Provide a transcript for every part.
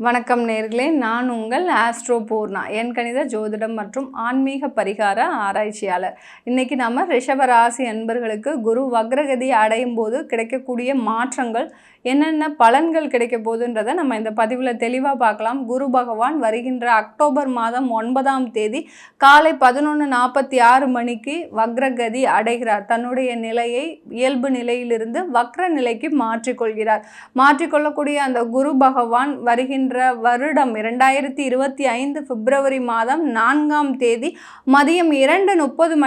வணக்கம் நேர்களே, நான் உங்கள் ஆஸ்ட்ரோ பூர்ணா, என் கணித ஜோதிடம் மற்றும் ஆன்மீக பரிகார ஆராய்ச்சியாளர். இன்றைக்கி நம்ம ரிஷபராசி அன்பர்களுக்கு குரு வக்ரகதி அடையும் போது கிடைக்கக்கூடிய மாற்றங்கள் என்னென்ன பலன்கள் கிடைக்க போகுதுன்றதை நம்ம இந்த பதிவில் தெளிவாக பார்க்கலாம். குரு பகவான் வருகின்ற அக்டோபர் மாதம் 9ஆம் தேதி காலை 11:46 மணிக்கு வக்ரகதி அடைகிறார். தன்னுடைய நிலையை இயல்பு நிலையிலிருந்து வக்ர நிலைக்கு மாற்றிக்கொள்ளக்கூடிய அந்த குரு பகவான் வருகின்ற வருடம் 2025 பிப்ரவரி மாதம் 4ஆம் தேதி மதியம் 2:30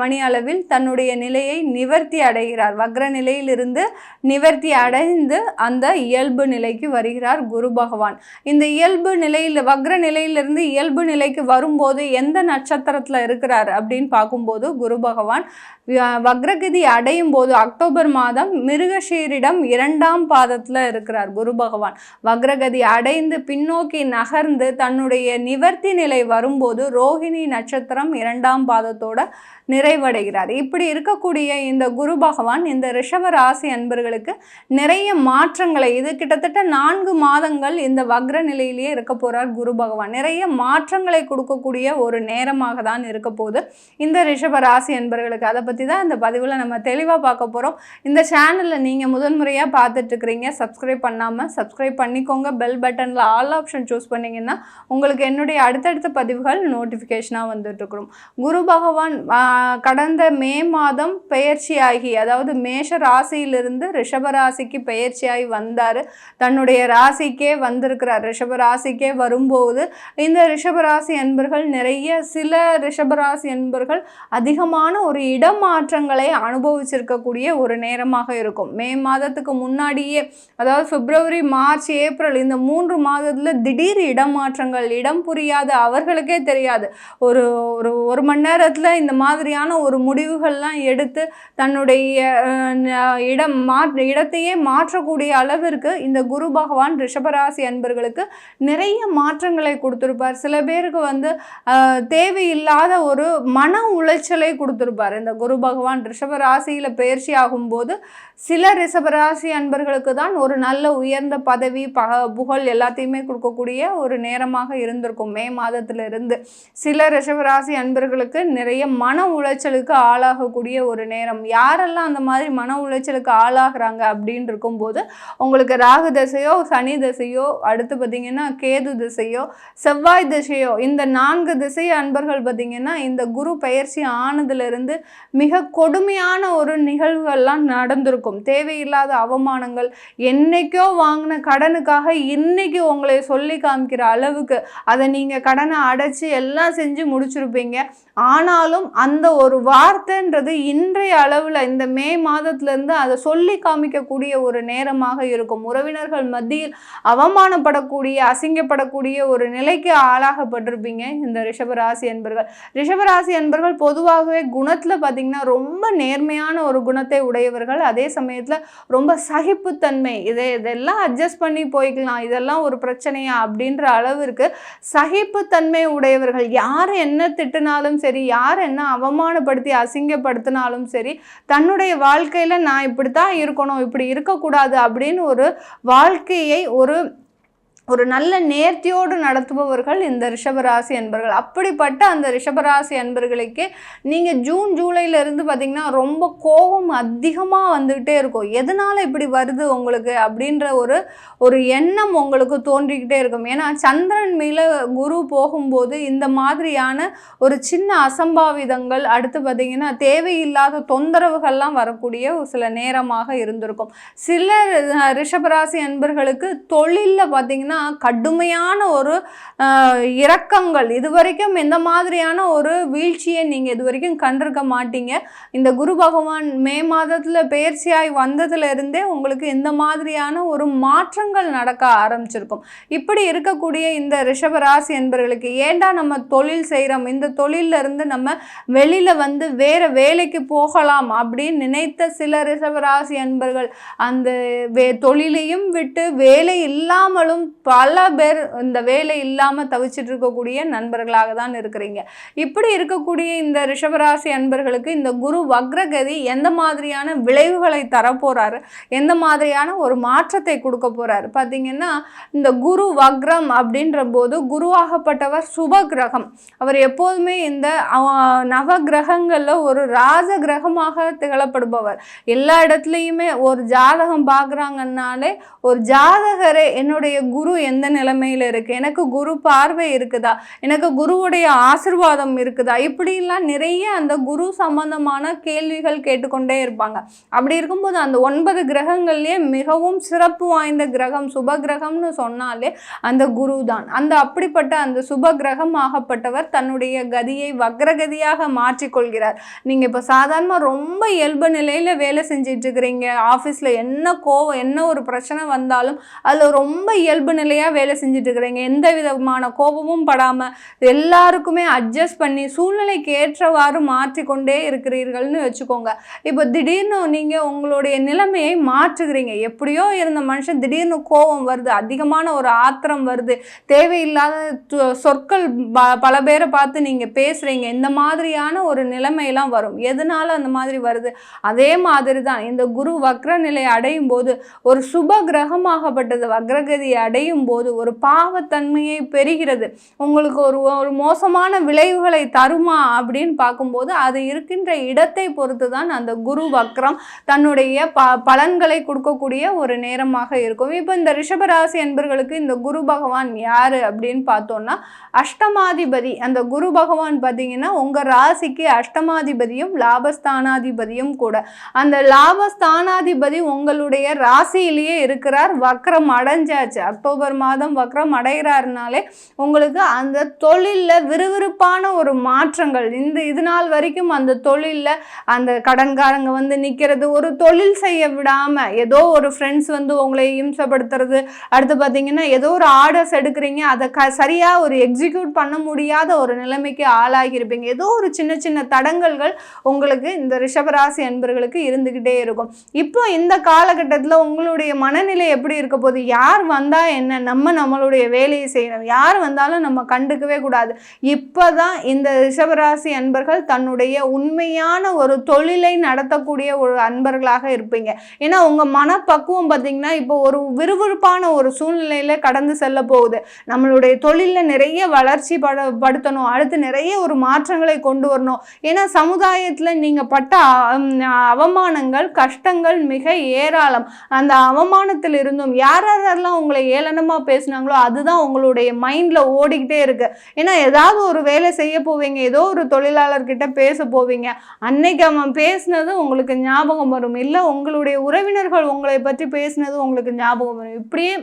மணி அளவில் தன்னுடைய நிலையை நிவர்த்தி அடைகிறார். வக்ர நிலையிலிருந்து நிவர்த்தி அடைந்து அந்த இயல்பு நிலைக்கு வருகிறார் குரு பகவான். இந்த இயல்பு நிலையில் வக்ர நிலையிலிருந்து இயல்பு நிலைக்கு வரும்போது எந்த நட்சத்திரத்தில் இருக்கிறார் அப்படின்னு பார்க்கும்போது குரு பகவான் வக்ரகதி அடையும் போது அக்டோபர் மாதம் மிருகஷீரிடம் 2ஆம் பாதத்தில் இருக்கிறார். குரு பகவான் வக்ரகதி அடைந்து பின்னோக்கி நகர்ந்து தன்னுடைய நிவர்த்தி நிலை வரும்போது ரோஹிணி நட்சத்திரம் 2ஆம் பாதத்தோட நிறைவடைகிறார். இப்படி இருக்கக்கூடிய இந்த குரு பகவான் இந்த ரிஷப ராசி அன்பர்களுக்கு நிறைய மாற்றங்களை, இது கிட்டத்தட்ட 4 மாதங்கள் இந்த வக்ர நிலையிலேயே இருக்க போறார் குரு பகவான். நிறைய மாற்றங்களை கொடுக்கக்கூடிய ஒரு நேரமாக தான் இருக்க போகுது இந்த ரிஷப ராசி அன்பர்களுக்கு. அதை பற்றி தான் இந்த பதிவில் நம்ம தெளிவாக பார்க்க போகிறோம். இந்த சேனலில் நீங்கள் முதன்முறையாக பார்த்துட்டு இருக்கிறீங்க, சப்ஸ்கிரைப் பண்ணாமல் சப்ஸ்கிரைப் பண்ணிக்கோங்க. பெல் பட்டனில் ஆல் ஆப்ஷன் சூஸ் பண்ணிங்கன்னா உங்களுக்கு என்னுடைய அடுத்தடுத்த பதிவுகள் நோட்டிஃபிகேஷனாக வந்துட்டு இருக்கிறோம். குரு பகவான் கடந்த மே மாதம் பெயர்ச்சியாகி, அதாவது மேஷ ராசியிலிருந்து ரிஷப ராசிக்கு பெயர்ச்சியாகி வந்தார். தன்னுடைய ராசிக்கே வந்திருக்கிறார். ரிஷப ராசிக்கே வரும்போது இந்த ரிஷபராசி அன்பர்கள் சில ரிஷபராசி அன்பர்கள் அதிகமான ஒரு இடமாற்றங்களை அனுபவிச்சிருக்கக்கூடிய ஒரு நேரமாக இருக்கும். மே மாதத்துக்கு முன்னாடியே, அதாவது பிப்ரவரி, மார்ச், ஏப்ரல் இந்த 3 மாதத்தில் திடீர் இடமாற்றங்கள், இடம் புரியாத, அவர்களுக்கே தெரியாது, ஒரு மணி நேரத்தில் இந்த மாதிரியான ஒரு முடிவுகள்லாம் எடுத்து தன்னுடைய இடத்தையே மாற்றக்கூடிய அளவிற்கு இந்த குரு பகவான் ரிஷபராசி அன்பர்களுக்கு நிறைய மாற்றங்களை கொடுத்துருப்பார். சில பேருக்கு தேவையில்லாத ஒரு மன உளைச்சலை கொடுத்துருப்பார். இந்த குரு பகவான் ரிஷபராசியில் பயிற்சி ஆகும்போது சில ரிஷபராசி அன்பர்களுக்கு தான் ஒரு நல்ல உயர்ந்த பதவி, புகழ் எல்லாத்தையுமே கொடுக்கக்கூடிய ஒரு நேரமாக இருந்திருக்கும். மே மாதத்திலிருந்து சில ரிஷபராசி அன்பர்களுக்கு நிறைய மன உளைச்சலுக்கு ஆளாகக்கூடிய ஒரு நேரம். யாரெல்லாம் அந்த மாதிரி மன உளைச்சலுக்கு ஆளாகிறாங்க அப்படின்னு இருக்கும்போது உங்களுக்கு ராகு திசையோ, சனி திசையோ, அடுத்து பார்த்திங்கன்னா கேது திசையோ, செவ்வாய் திசையோ, இந்த 4 திசை அன்பர்கள் பார்த்திங்கன்னா இந்த குரு பயிற்சி ஆனதுலேருந்து மிக கொடுமையான ஒரு நிகழ்வுகள்லாம் நடந்திருக்கும். தேவையில்லாத அவமானங்கள், என்னைக்கோ வாங்கின கடனுக்காக இன்னைக்கு உங்களை சொல்லி காமிக்கிற அளவுக்கு அதை நீங்கள் கடனை அடைச்சி எல்லாம் செஞ்சு முடிச்சிருப்பீங்க. ஆனாலும் அந்த ஒரு வார்த்தைன்றது இன்றைய அளவில் இந்த மே மாதத்துலேருந்து அதை சொல்லி காமிக்கக்கூடிய ஒரு நேரமாக இருக்கும். உறவினர்கள் மத்தியில் அவமானப்படக்கூடிய, அசிங்கப்படக்கூடிய ஒரு நிலைக்கு ஆளாகப்பட்டிருப்பீங்க இந்த ரிஷபராசி அன்பர்கள். ரிஷபராசி அன்பர்கள் பொதுவாகவே குணத்தில் பார்த்திங்கன்னா ரொம்ப நேர்மையான ஒரு குணத்தை உடையவர்கள். அதே சமயத்தில் ரொம்ப சகிப்புத்தன்மை, இதெல்லாம் அட்ஜஸ்ட் பண்ணி போய்க்கலாம், இதெல்லாம் ஒரு பிரச்சனையா அப்படின்ற அளவிற்கு சகிப்புத்தன்மை உடையவர்கள். யார் என்ன திட்டினாலும் சரி, யார் என்ன அவமானப்படுத்தி அசிங்கப்படுத்தினாலும் சரி, தன்னுடைய வாழ்க்கையில் நான் இப்படித்தான் இருக்கணும், இப்படி இருக்கக்கூடாது அப்படின்னு ஒரு வாழ்க்கையை ஒரு நல்ல நேர்த்தியோடு நடத்துபவர்கள் இந்த ரிஷபராசி அன்பர்கள். அப்படிப்பட்ட அந்த ரிஷபராசி அன்பர்களுக்கு நீங்கள் ஜூன் ஜூலையிலேருந்து பார்த்திங்கன்னா ரொம்ப கோபம் அதிகமாக வந்துக்கிட்டே இருக்கும். எதனால் இப்படி வருது உங்களுக்கு அப்படின்ற ஒரு எண்ணம் உங்களுக்கு தோன்றிக்கிட்டே இருக்கும். ஏன்னா சந்திரன் மேலே குரு போகும்போது இந்த மாதிரியான ஒரு சின்ன அசம்பாவிதங்கள், அடுத்து பார்த்திங்கன்னா தேவையில்லாத தொந்தரவுகள்லாம் வரக்கூடிய சில நேரமாக இருந்திருக்கும். சில ரிஷபராசி அன்பர்களுக்கு தொழிலில் பார்த்திங்கன்னா கடுமையான ஒரு இறக்கங்கள், இதுவரைக்கும் எந்த மாதிரியான ஒரு வீழ்ச்சியை நீங்கள் இதுவரைக்கும் கண்டிருக்க மாட்டீங்க. இந்த குரு பகவான் மே மாதத்தில் பெயர்ச்சியாய் வந்ததுலேருந்தே உங்களுக்கு இந்த மாதிரியான ஒரு மாற்றங்கள் நடக்க ஆரம்பிச்சிருக்கும். இப்படி இருக்கக்கூடிய இந்த ரிஷபராசி என்பவர்களுக்கு ஏண்டா நம்ம தொழில் செய்கிறோம், இந்த தொழிலிருந்து நம்ம வெளியில் வேறு வேலைக்கு போகலாம் அப்படின்னு நினைத்த சில ரிஷபராசி அன்பர்கள் அந்த தொழிலையும் விட்டு வேலை இல்லாமலும் பல பேர் இந்த வேலை இல்லாமல் தவிச்சிட்டு இருக்கக்கூடிய நண்பர்களாக தான் இருக்கிறீங்க. இப்படி இருக்கக்கூடிய இந்த ரிஷபராசி அன்பர்களுக்கு இந்த குரு வக்ரகதி எந்த மாதிரியான விளைவுகளை தரப்போறாரு, எந்த மாதிரியான ஒரு மாற்றத்தை கொடுக்க போறாரு பார்த்தீங்கன்னா, இந்த குரு வக்ரம் அப்படின்ற போது குருவாகப்பட்டவர் சுப கிரகம். அவர் எப்போதுமே இந்த நவ கிரகங்கள்ல ஒரு ராஜ கிரகமாக திகழப்படுபவர். எல்லா இடத்துலையுமே ஒரு ஜாதகம் பார்க்குறாங்கன்னாலே ஒரு ஜாதகரே என்னுடைய குரு எந்த நிலைமையில இருக்கு, எனக்கு குரு பார்வை இருக்குதா, எனக்கு குருவுடைய ஆசிர்வாதம் இருக்குதா, இப்படிலாம் நிறைய அந்த குரு சம்பந்தமான கேள்விகள் கேட்டுக்கொண்டே இருப்பாங்க. அப்படி இருக்கும்போது அந்த 9 கிரகங்கள்லயே மிகவும் சிறப்பு வாய்ந்த கிரகம் சுப கிரகம்னு சொன்னாலே அந்த குரு தான். அந்த அப்படிப்பட்ட அந்த சுப கிரகம் ஆகப்பட்டவர் தன்னுடைய கதியை வக்ரகதியாக மாற்றிக்கொள்கிறார். நீங்க இப்ப சாதாரணமா ரொம்ப இயல்பு நிலையில வேலை செஞ்சிட்டு இருக்கிறீங்க, ஆஃபீஸ்ல என்ன கோவம் என்ன ஒரு பிரச்சனை வந்தாலும் அதுல ரொம்ப இயல்பு நிலையாக வேலை செஞ்சுட்டு இருக்கிறீங்க, எந்த விதமான கோபமும் படாமல் எல்லாருக்குமே அட்ஜஸ்ட் பண்ணி சூழ்நிலைக்கு ஏற்றவாறு மாற்றிக்கொண்டே இருக்கிறீர்கள்னு வச்சுக்கோங்க. இப்போ திடீர்னு நீங்கள் உங்களுடைய நிலைமையை மாற்றுகிறீங்க. எப்படியோ இருந்த மனுஷன் திடீர்னு கோபம் வருது, அதிகமான ஒரு ஆத்திரம் வருது, தேவையில்லாத சொற்கள் பல பேரை பார்த்து நீங்கள் பேசுகிறீங்க. இந்த மாதிரியான ஒரு நிலைமையெல்லாம் வரும். எதனால அந்த மாதிரி வருது? அதே மாதிரி தான் இந்த குரு வக்ர நிலை அடையும் போது ஒரு சுப கிரகமாகப்பட்டது வக்ரகதி அடையும் போது ஒரு பாவத்தன்மையை பெறுகிறது. உங்களுக்கு ஒரு மோசமான விளைவுகளை தருமா அப்படின்னு பார்க்கும்போது அது இருக்கின்ற இடத்தை பொறுத்து தான் அந்த குரு வக்ரம் தன்னுடைய பலன்களை கொடுக்கக்கூடிய ஒரு நேரமாக இருக்கும். இப்போ இந்த ரிஷபராசி என்பர்களுக்கு இந்த குரு பகவான் யாரு அப்படின்னு பார்த்தோம்னா அஷ்டமாதிபதி. அந்த குரு பகவான் பார்த்தீங்கன்னா உங்க ராசிக்கு அஷ்டமாதிபதியும் லாபஸ்தானாதிபதியும் கூட. அந்த லாபஸ்தானாதிபதி உங்களுடைய ராசியிலேயே இருக்கிறார், வக்ரம் அடைஞ்சாச்சு. அக்டோபர் மாதம் வக்ரம் அடைகிறாருனாலே உங்களுக்கு அந்த தொழிலில் விறுவிறுப்பான ஒரு மாற்றங்கள். இது நாள் வரைக்கும் அந்த தொழிலில் அந்த கடன்காரங்க வந்து நிற்கிறது, ஒரு தொழில் செய்ய விடாமல் ஏதோ ஒரு ஃப்ரெண்ட்ஸ் வந்து உங்களை இம்சப்படுத்துறது, அடுத்து பார்த்தீங்கன்னா ஏதோ ஒரு ஆர்டர்ஸ் எடுக்கிறீங்க, அதை சரியாக ஒரு எக்ஸிக்யூட் பண்ண முடியாத ஒரு நிலைமைக்கு ஆளாகியிருப்பீங்க. ஏதோ ஒரு சின்ன சின்ன தடங்கல்கள் உங்களுக்கு இந்த ரிஷபராசி அன்பர்களுக்கு இருந்துக்கிட்டே இருக்கும். இப்போ இந்த காலகட்டத்தில் உங்களுடைய மனநிலை எப்படி இருக்க போகுது? யார் வந்தா என்ன, நம்மளுடைய வேலையை செய்யணும், யார் வந்தாலும் நம்ம கண்டுக்கவே கூடாது. இப்பதான் இந்த ரிஷபராசி அன்பர்கள் தன்னுடைய உண்மையான ஒரு தொழிலை நடத்தக்கூடிய ஒரு அன்பர்களாக இருப்பீங்க. ஏன்னா உங்க மனப்பக்குவம் பார்த்தீங்கன்னா இப்போ ஒரு விறுவிறுப்பான ஒரு சூழ்நிலையில கடந்து செல்ல போகுது. நம்மளுடைய தொழிலில் நிறைய வளர்ச்சி படுத்தணும், அடுத்து நிறைய ஒரு மாற்றங்களை கொண்டு வரணும். ஏன்னா சமுதாயத்தில் நீங்க பட்ட அவமானங்கள் கஷ்டங்கள் மிக ஏராளம். அந்த அவமானத்தில் இருந்தும் யாரெல்லாம் உங்களை ஏளனமா பேசினாங்களோ அதுதான் உங்களுடைய மைண்ட்ல ஓடிக்கிட்டே இருக்கு. ஏன்னா ஏதாவது ஒரு வேலை செய்ய போவீங்க, ஏதோ ஒரு தொழிலாளர்கிட்ட பேச போவீங்க, அன்னைக்கு அவன் பேசினது உங்களுக்கு ஞாபகம் வரும், இல்லை உங்களுடைய உறவினர்கள் உங்களை பற்றி பேசினது உங்களுக்கு ஞாபகம் வரும். இப்படியே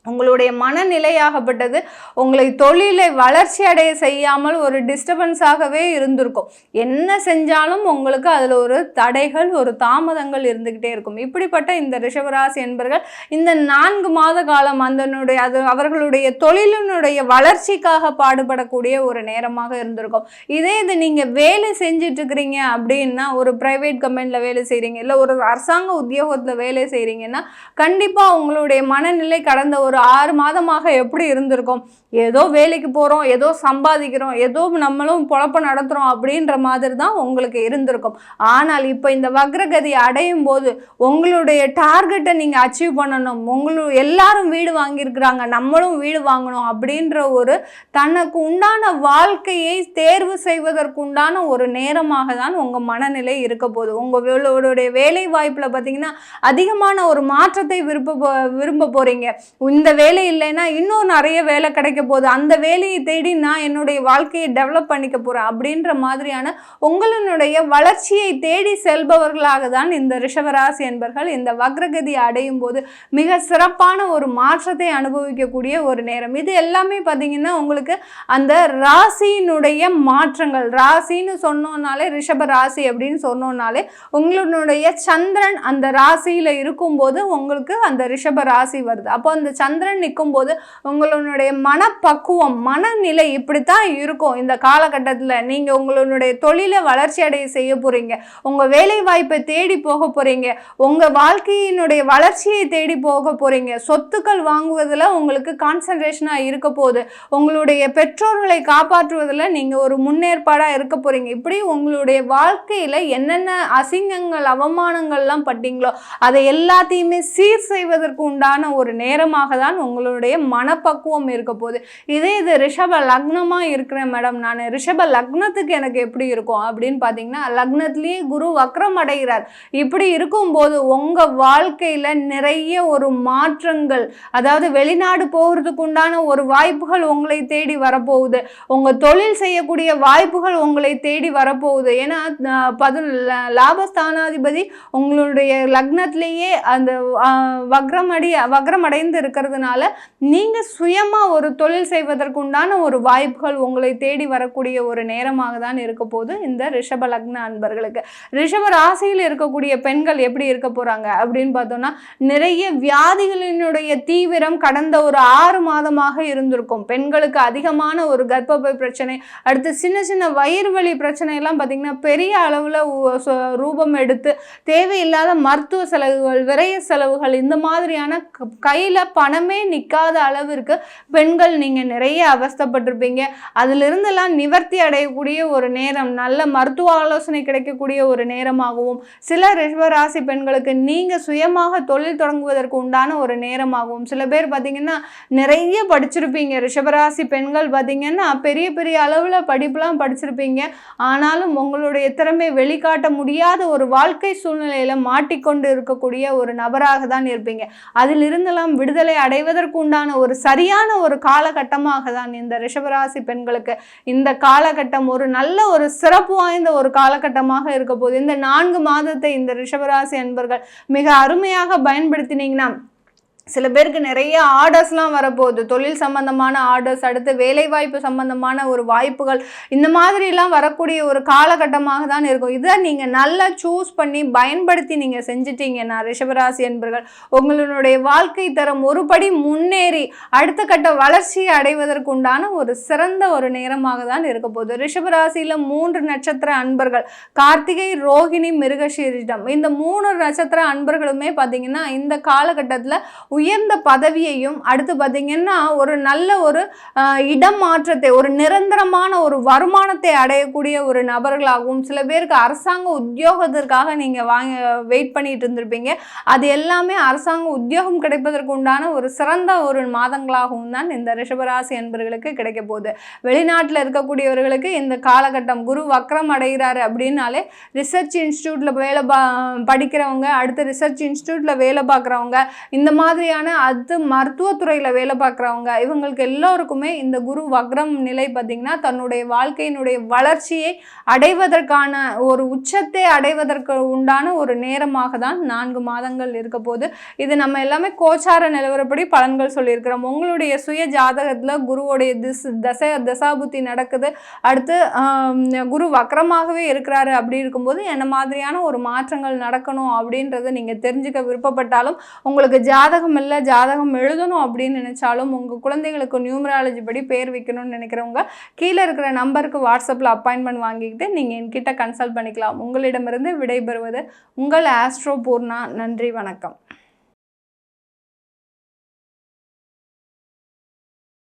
உங்களுடைய மனநிலையாகப்பட்டது உங்களை தொழிலை வளர்ச்சி அடைய செய்யாமல் ஒரு டிஸ்டர்பன்ஸாகவே இருந்திருக்கும். என்ன செஞ்சாலும் உங்களுக்கு அதில் ஒரு தடைகள் ஒரு தாமதங்கள் இருந்துக்கிட்டே இருக்கும். இப்படிப்பட்ட இந்த ரிஷபராசி என்பர்கள் இந்த 4 மாத காலம் அது அவர்களுடைய தொழிலினுடைய வளர்ச்சிக்காக பாடுபடக்கூடிய ஒரு நேரமாக இருந்திருக்கும். இது நீங்கள் வேலை செஞ்சுட்டு இருக்கிறீங்க அப்படின்னா, ஒரு பிரைவேட் கம்பெனியில் வேலை செய்கிறீங்க, இல்லை ஒரு அரசாங்க உத்தியோகத்தில் வேலை செய்கிறீங்கன்னா கண்டிப்பாக உங்களுடைய மனநிலை கடந்த ஒரு 6 மாதமாக எப்படி இருந்திருக்கும்? ஏதோ வேலைக்கு போகிறோம், ஏதோ சம்பாதிக்கிறோம், ஏதோ நம்மளும் பொழப்ப நடத்துகிறோம் அப்படின்ற மாதிரி தான் உங்களுக்கு இருந்திருக்கும். ஆனால் இப்போ இந்த வக்ரகதி அடையும் போது உங்களுடைய டார்கெட்டை நீங்கள் அச்சீவ் பண்ணணும், எல்லாரும் வீடு வாங்கியிருக்கிறாங்க நம்மளும் வீடு வாங்கணும் அப்படின்ற ஒரு தனக்கு உண்டான வாழ்க்கையை தேர்வு செய்வதற்குண்டான ஒரு நேரமாக தான் உங்கள் மனநிலை இருக்க போகுது. உங்களுடைய வேலை வாய்ப்பில் பார்த்தீங்கன்னா அதிகமான ஒரு மாற்றத்தை விரும்ப போகிறீங்க. இந்த வேலை இல்லைன்னா இன்னும் நிறைய வேலை கிடைக்க போகுது, அந்த வேலையை தேடி நான் என்னுடைய வாழ்க்கையை டெவலப் பண்ணிக்க போறேன் அப்படின்ற மாதிரியான உங்களுடைய வளர்ச்சியை தேடி செல்பவர்களாக தான் இந்த ரிஷபராசி என்பர்கள் இந்த வக்ரகதி அடையும் போது மிக சிறப்பான ஒரு மாற்றத்தை அனுபவிக்கக்கூடிய ஒரு நேரம். இது எல்லாமே பார்த்தீங்கன்னா உங்களுக்கு அந்த ராசியினுடைய மாற்றங்கள். ராசின்னு சொன்னோம்னாலே ரிஷப ராசி அப்படின்னு சொன்னோம்னாலே உங்களுடைய சந்திரன் அந்த ராசியில இருக்கும்போது உங்களுக்கு அந்த ரிஷப ராசி வருது. அப்போ அந்த சந்திரன் நிற்கும் போது உங்களுடைய மனப்பக்குவம் மனநிலை இப்படித்தான் இருக்கும். இந்த காலகட்டத்தில் நீங்கள் உங்களுடைய தொழிலை வளர்ச்சி அடைய செய்ய போறீங்க, உங்க வேலை வாய்ப்பை தேடி போக போறீங்க, உங்க வாழ்க்கையினுடைய வளர்ச்சியை தேடி போக போறீங்க, சொத்துக்கள் வாங்குவதில் உங்களுக்கு கான்சன்ட்ரேஷனாக இருக்க போகுது, உங்களுடைய பெற்றோர்களை காப்பாற்றுவதில் நீங்கள் ஒரு முன்னேற்பாடாக இருக்க போறீங்க. இப்படி உங்களுடைய வாழ்க்கையில் என்னென்ன அசிங்கங்கள் அவமானங்கள்லாம் பட்டீங்களோ அதை எல்லாத்தையுமே சீர் செய்வதற்கு உண்டான ஒரு நேரமாக தான் உங்களுடைய மனப்பக்குவம் இருக்க போகுது. இது ரிஷப லக்னமாக இருக்கிறேன் மேடம், நான் ரிஷப லக்னத்துக்கு எனக்கு எப்படி இருக்கும் அப்படின்னு பார்த்தீங்கன்னா, லக்னத்திலேயே குரு வக்ரம் அடைகிறார். இப்படி இருக்கும்போது உங்கள் வாழ்க்கையில் நிறைய ஒரு மாற்றங்கள், அதாவது வெளிநாடு போகிறதுக்கு உண்டான ஒரு வாய்ப்புகள் உங்களை தேடி வரப்போகுது, உங்கள் தொழில் செய்யக்கூடிய வாய்ப்புகள் உங்களை தேடி வரப்போகுது. ஏன்னா லாபஸ்தானாதிபதி உங்களுடைய லக்னத்திலேயே அந்த வக்ரம் அடைந்து இருக்கிறதுனால நீங்கள் சுயமாக ஒரு தொழில் செய்வதற்கு உண்டான ஒரு வாய்ப்புகள் உங்களை தேடி வரக்கூடிய ஒரு நேரமாக தான் இருக்க போது இந்த ரிஷப லக்ன அன்பர்களுக்கு. ரிஷப ராசியில் இருக்கக்கூடிய பெண்கள் எப்படி இருக்க போறாங்க அப்படின்னு பார்த்தோம்னா, நிறைய வியாதிகளினுடைய தீவிரம் கடந்த ஒரு 6 மாதமாக இருந்திருக்கும். பெண்களுக்கு அதிகமான ஒரு கர்ப்பப்பை பிரச்சனை, அடுத்து சின்ன சின்ன வயிறு வலி பிரச்சனை எல்லாம் பார்த்தீங்கன்னா பெரிய அளவில் ரூபம் எடுத்து தேவையில்லாத மருத்துவ செலவுகள், விரைய செலவுகள், இந்த மாதிரியான கையில் பணமே நிற்காத அளவிற்கு பெண்கள் நீங்கள் நிறைய அவஸ்தைப்பட்டிருப்பீங்க. அதிலிருந்தெல்லாம் நிவர்த்தி அடையக்கூடிய ஒரு நேரம், நல்ல மருத்துவ ஆலோசனை கிடைக்கக்கூடிய ஒரு நேரமாகவும், சில ரிஷபராசி பெண்களுக்கு நீங்கள் சுயமாக தொழில் தொடங்குவதற்கு உண்டான ஒரு நேரமாகவும், சில பேர் பார்த்தீங்கன்னா நிறைய படிச்சிருப்பீங்க. ரிஷபராசி பெண்கள் பார்த்தீங்கன்னா பெரிய பெரிய அளவில் படிப்புலாம் படிச்சிருப்பீங்க. ஆனாலும் உங்களுடைய திறமை வெளிக்காட்ட முடியாத ஒரு வாழ்க்கை சூழ்நிலையில் மாட்டிக்கொண்டு இருக்கக்கூடிய ஒரு நபராக தான் இருப்பீங்க. அதிலிருந்தெல்லாம் விடுதலை அடைவதற்கு உண்டான ஒரு சரியான ஒரு காலகட்டமாக தான் இந்த ரிஷபராசி பெண்களுக்கு இந்த காலகட்டம் ஒரு நல்ல ஒரு சிறப்பு வாய்ந்த ஒரு காலகட்டமாக இருக்க போகுது. இந்த 4 மாதத்தை இந்த ரிஷபராசி அன்பர்கள் மிக அருமையாக பயன்படுத்தினீங்கன்னா, சில பேருக்கு நிறைய ஆர்டர்ஸ்லாம் வரப்போகுது, தொழில் சம்பந்தமான ஆர்டர்ஸ், அடுத்து வேலைவாய்ப்பு சம்பந்தமான ஒரு வாய்ப்புகள், இந்த மாதிரிலாம் வரக்கூடிய ஒரு காலகட்டமாக தான் இருக்கும். இதை நீங்கள் நல்லா சூஸ் பண்ணி பயன்படுத்தி நீங்கள் செஞ்சிட்டீங்கன்னா ரிஷபராசி என்பர்கள் உங்களுடைய வாழ்க்கை தரம் ஒரு படி முன்னேறி அடுத்த கட்ட வளர்ச்சியை அடைவதற்கு உண்டான ஒரு சிறந்த ஒரு நேரமாக தான் இருக்க போகுது. ரிஷபராசியில் 3 நட்சத்திர அன்பர்கள், கார்த்திகை, ரோகிணி, மிருகசீரிடம், இந்த 3 நட்சத்திர அன்பர்களுமே பார்த்தீங்கன்னா இந்த காலகட்டத்தில் உயர்ந்த பதவியையும், அடுத்து பார்த்தீங்கன்னா ஒரு நல்ல ஒரு இடம் மாற்றத்தை, ஒரு நிரந்தரமான ஒரு வருமானத்தை அடையக்கூடிய ஒரு நபர்களாகவும், சில பேருக்கு அரசாங்க உத்தியோகத்திற்காக நீங்கள் வெயிட் பண்ணிட்டு இருந்திருப்பீங்க. அது எல்லாமே அரசாங்க உத்தியோகம் கிடைப்பதற்கு உண்டான ஒரு சிறந்த ஒரு மாதங்களாகவும் தான் இந்த ரிஷபராசி என்பவர்களுக்கு கிடைக்க போகுது. வெளிநாட்டில் இருக்கக்கூடியவர்களுக்கு இந்த காலகட்டம் குரு வக்ரம் அடைகிறாரு அப்படின்னாலே ரிசர்ச் இன்ஸ்டியூட்டில் படிக்கிறவங்க, அடுத்து ரிசர்ச் இன்ஸ்டியூட்டில் வேலை பார்க்குறவங்க, இந்த மாதிரி அது மருத்துவத்துறையில் வேலை பார்க்குறவங்க, இவங்களுக்கு எல்லோருக்குமே இந்த குரு வக்ரம் நிலை பார்த்தீங்கன்னா தன்னுடைய வாழ்க்கையினுடைய வளர்ச்சியை அடைவதற்கான ஒரு உச்சத்தை அடைவதற்கு உண்டான ஒரு நேரமாக தான் 4 மாதங்கள் இருக்க போது. இது நம்ம எல்லாமே கோச்சார நிலவரப்படி பலன்கள் சொல்லியிருக்கிறோம். உங்களுடைய சுய ஜாதகத்தில் குருவோடைய தசாபுத்தி நடக்குது, அடுத்து குரு வக்ரமாகவே இருக்கிறாரு. அப்படி இருக்கும்போது என்ன மாதிரியான ஒரு மாற்றங்கள் நடக்கணும் அப்படின்றத நீங்கள் தெரிஞ்சுக்க விருப்பப்பட்டாலும், உங்களுக்கு ஜாதகம் இல்லை, ஜாதகம் எழுதணும் அப்படின்னு நினைச்சாலும், உங்கள் குழந்தைகளுக்கு நியூமராலஜி படி பேர் வைக்கணும்னு நினைக்கிறவங்க கீழே இருக்கிற நம்பருக்கு வாட்ஸ்அப்பில் அப்பாயின்மெண்ட் வாங்கிக்கிட்டு நீங்கள் என்கிட்ட கன்சல்ட் பண்ணிக்கலாம். உங்களிடமிருந்து விடைபெறுவது உங்கள் ஆஸ்ட்ரோ பூர்ணா. நன்றி, வணக்கம்.